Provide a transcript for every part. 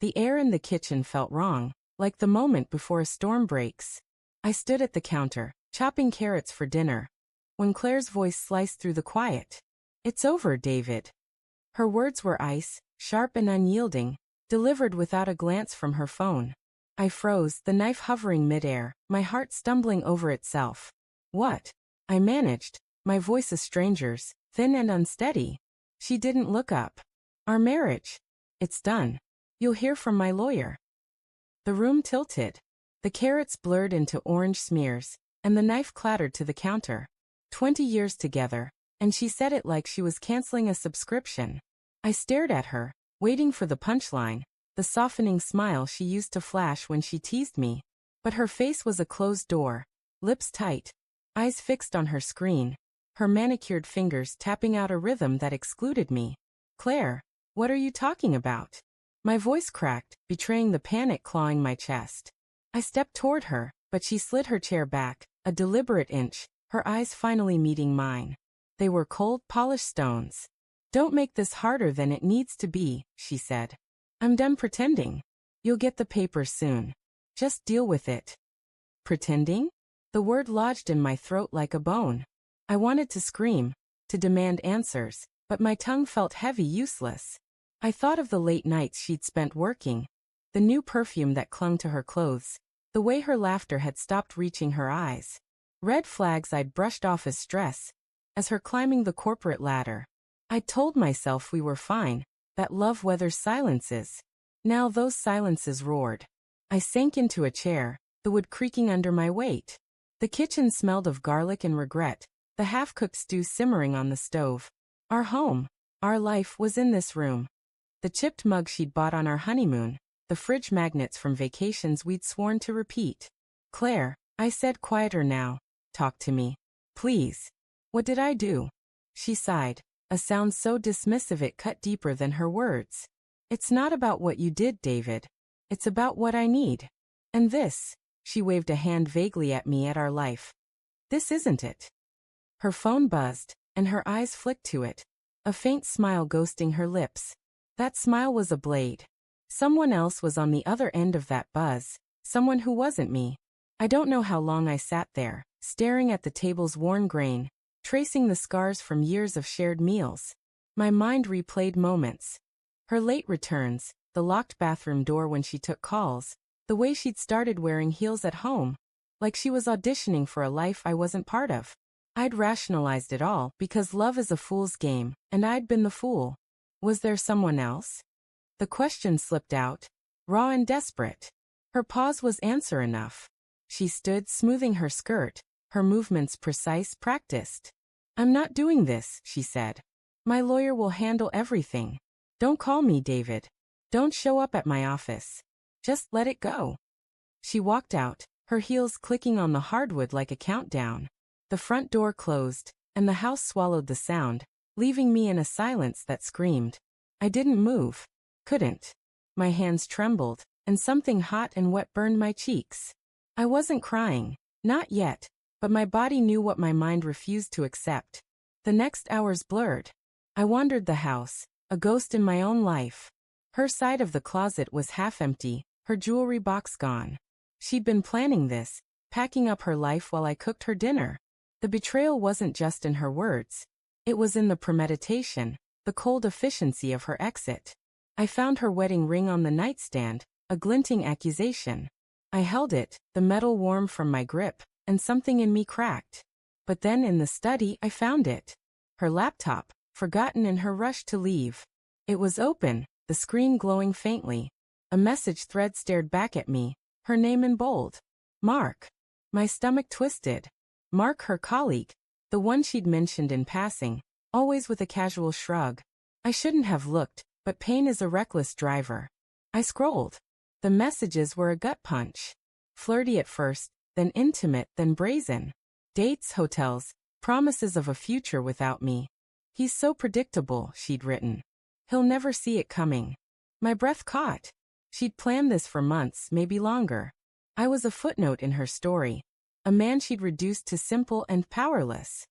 The air in the kitchen felt wrong, like the moment before a storm breaks. I stood at the counter, chopping carrots for dinner, when Claire's voice sliced through the quiet. "It's over, David." Her words were ice, sharp and unyielding, delivered without a glance from her phone. I froze, the knife hovering midair, my heart stumbling over itself. "What?" I managed, my voice a stranger's, thin and unsteady. She didn't look up. "Our marriage. It's done. You'll hear from my lawyer." The room tilted. The carrots blurred into orange smears, and the knife clattered to the counter. 20 years together, and she said it like she was canceling a subscription. I stared at her, waiting for the punchline, the softening smile she used to flash when she teased me. But her face was a closed door, lips tight, eyes fixed on her screen, her manicured fingers tapping out a rhythm that excluded me. "Claire, what are you talking about?" My voice cracked, betraying the panic clawing my chest. I stepped toward her, but she slid her chair back, a deliberate inch, her eyes finally meeting mine. They were cold, polished stones. "Don't make this harder than it needs to be," she said. "I'm done pretending. You'll get the papers soon. Just deal with it." Pretending? The word lodged in my throat like a bone. I wanted to scream, to demand answers, but my tongue felt heavy, useless. I thought of the late nights she'd spent working, the new perfume that clung to her clothes, the way her laughter had stopped reaching her eyes. Red flags I'd brushed off as stress, as her climbing the corporate ladder. I'd told myself we were fine, that love weathers silences. Now those silences roared. I sank into a chair, the wood creaking under my weight. The kitchen smelled of garlic and regret, the half-cooked stew simmering on the stove. Our home, our life was in this room. The chipped mug she'd bought on our honeymoon, the fridge magnets from vacations we'd sworn to repeat. "Claire," I said quieter now, "talk to me. Please." "What did I do?" She sighed, a sound so dismissive it cut deeper than her words. "It's not about what you did, David. It's about what I need. And this," she waved a hand vaguely at me, "at our life. This isn't it." Her phone buzzed, and her eyes flicked to it, a faint smile ghosting her lips. That smile was a blade. Someone else was on the other end of that buzz, someone who wasn't me. I don't know how long I sat there, staring at the table's worn grain, tracing the scars from years of shared meals. My mind replayed moments. Her late returns, the locked bathroom door when she took calls, the way she'd started wearing heels at home, like she was auditioning for a life I wasn't part of. I'd rationalized it all because love is a fool's game, and I'd been the fool. Was there someone else? The question slipped out, raw and desperate. Her pause was answer enough. She stood smoothing her skirt, her movements precise, practiced. "I'm not doing this," she said. "My lawyer will handle everything. Don't call me, David. Don't show up at my office. Just let it go." She walked out, her heels clicking on the hardwood like a countdown. The front door closed, and the house swallowed the sound, leaving me in a silence that screamed. I didn't move. Couldn't. My hands trembled, and something hot and wet burned my cheeks. I wasn't crying, not yet, but my body knew what my mind refused to accept. The next hours blurred. I wandered the house, a ghost in my own life. Her side of the closet was half empty, her jewelry box gone. She'd been planning this, packing up her life while I cooked her dinner. The betrayal wasn't just in her words. It was in the premeditation, the cold efficiency of her exit. I found her wedding ring on the nightstand, a glinting accusation. I held it, the metal warm from my grip, and something in me cracked. But then in the study I found it. Her laptop, forgotten in her rush to leave. It was open, the screen glowing faintly. A message thread stared back at me, her name in bold. Mark. My stomach twisted. Mark, her colleague, the one she'd mentioned in passing, always with a casual shrug. I shouldn't have looked, but pain is a reckless driver. I scrolled. The messages were a gut punch. Flirty at first, then intimate, then brazen. Dates, hotels, promises of a future without me. "He's so predictable," she'd written. "He'll never see it coming." My breath caught. She'd planned this for months, maybe longer. I was a footnote in her story. A man she'd reduced to simple and powerless.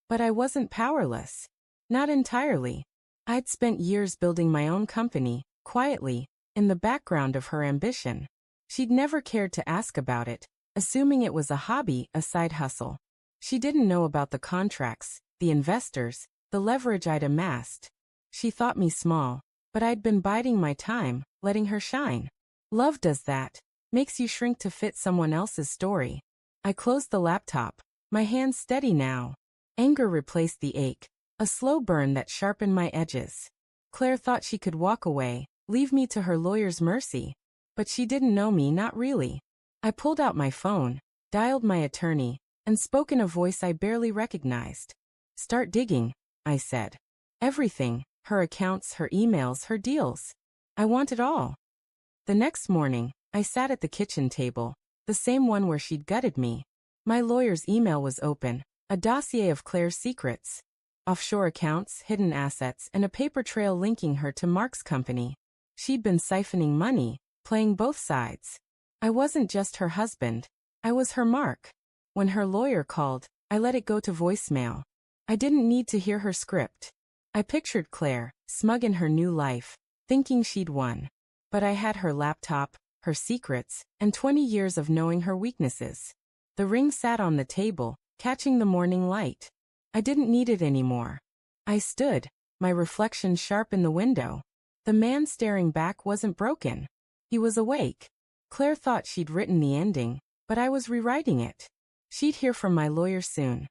But I wasn't powerless. Not entirely. I'd spent years building my own company, quietly, in the background of her ambition. She'd never cared to ask about it, assuming it was a hobby, a side hustle. She didn't know about the contracts, the investors, the leverage I'd amassed. She thought me small, but I'd been biding my time, letting her shine. Love does that, makes you shrink to fit someone else's story. I closed the laptop, my hands steady now. Anger replaced the ache, a slow burn that sharpened my edges. Claire thought she could walk away, leave me to her lawyer's mercy. But she didn't know me, not really. I pulled out my phone, dialed my attorney, and spoke in a voice I barely recognized. "Start digging," I said. "Everything, her accounts, her emails, her deals. I want it all." The next morning, I sat at the kitchen table, the same one where she'd gutted me. My lawyer's email was open, a dossier of Claire's secrets. Offshore accounts, hidden assets, and a paper trail linking her to Mark's company. She'd been siphoning money, playing both sides. I wasn't just her husband. I was her Mark. When her lawyer called, I let it go to voicemail. I didn't need to hear her script. I pictured Claire, smug in her new life, thinking she'd won. But I had her laptop, her secrets, and 20 years of knowing her weaknesses. The ring sat on the table, catching the morning light. I didn't need it anymore. I stood, my reflection sharp in the window. The man staring back wasn't broken. He was awake. Claire thought she'd written the ending, but I was rewriting it. She'd hear from my lawyer soon.